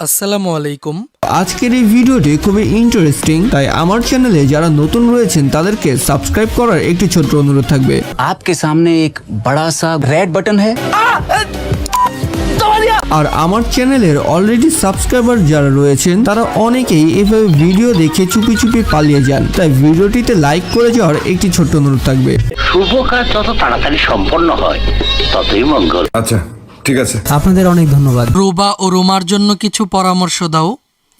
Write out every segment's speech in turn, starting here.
আসসালামু আলাইকুম। আজকের এই ভিডিওটি খুবই ইন্টারেস্টিং, তাই আমার চ্যানেলে যারা নতুন রয়েছেন তাদেরকে সাবস্ক্রাইব করার একটি ছোট্ট অনুরোধ থাকবে। आपके सामने एक बड़ा सा रेड बटन है। আর আমার চ্যানেলের অলরেডি সাবস্ক্রাইবার যারা রয়েছেন তারা অনেকেই এভাবে ভিডিও দেখে চুপি চুপি পালিয়ে যান, তাই ভিডিওটিতে লাইক করে যাওয়ার একটি ছোট্ট অনুরোধ থাকবে। শুভ কাজ যত তাড়াতাড়ি সম্পন্ন হয় ততই মঙ্গল। আচ্ছা ঠিক আছে, আপনাদের অনেক ধন্যবাদ। রোবা ও রোমার জন্য কিছু পরামর্শ দাও।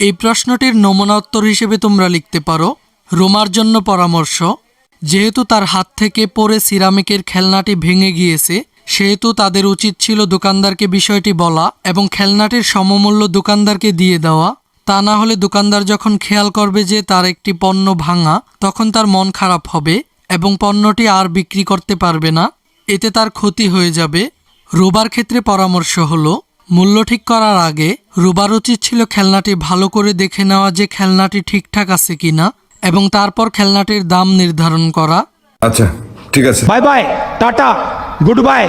এই প্রশ্নটির নমুনা উত্তর হিসেবে তোমরা লিখতে পারো, রোমার জন্য পরামর্শ, যেহেতু তার হাত থেকে পড়ে সিরামিকের খেলনাটি ভেঙে গিয়েছে, সেহেতু তাদের উচিত ছিল দোকানদারকে বিষয়টি বলা এবং খেলনাটির সমমূল্য দোকানদারকে দিয়ে দেওয়া। তা না হলে দোকানদার যখন খেয়াল করবে যে তার একটি পণ্য ভাঙা, তখন তার মন খারাপ হবে এবং পণ্যটি আর বিক্রি করতে পারবে না, এতে তার ক্ষতি হয়ে যাবে। রোবার ক্ষেত্রে পরামর্শ হলো, মূল্য ঠিক করার আগে রোবার উচিত ছিল খেলনাটি ভালো করে দেখে নেওয়া যে খেলনাটি ঠিকঠাক আছে কিনা এবং তারপর খেলনাটির দাম নির্ধারণ করা। আচ্ছা ঠিক আছে। Bye bye, tata, good bye.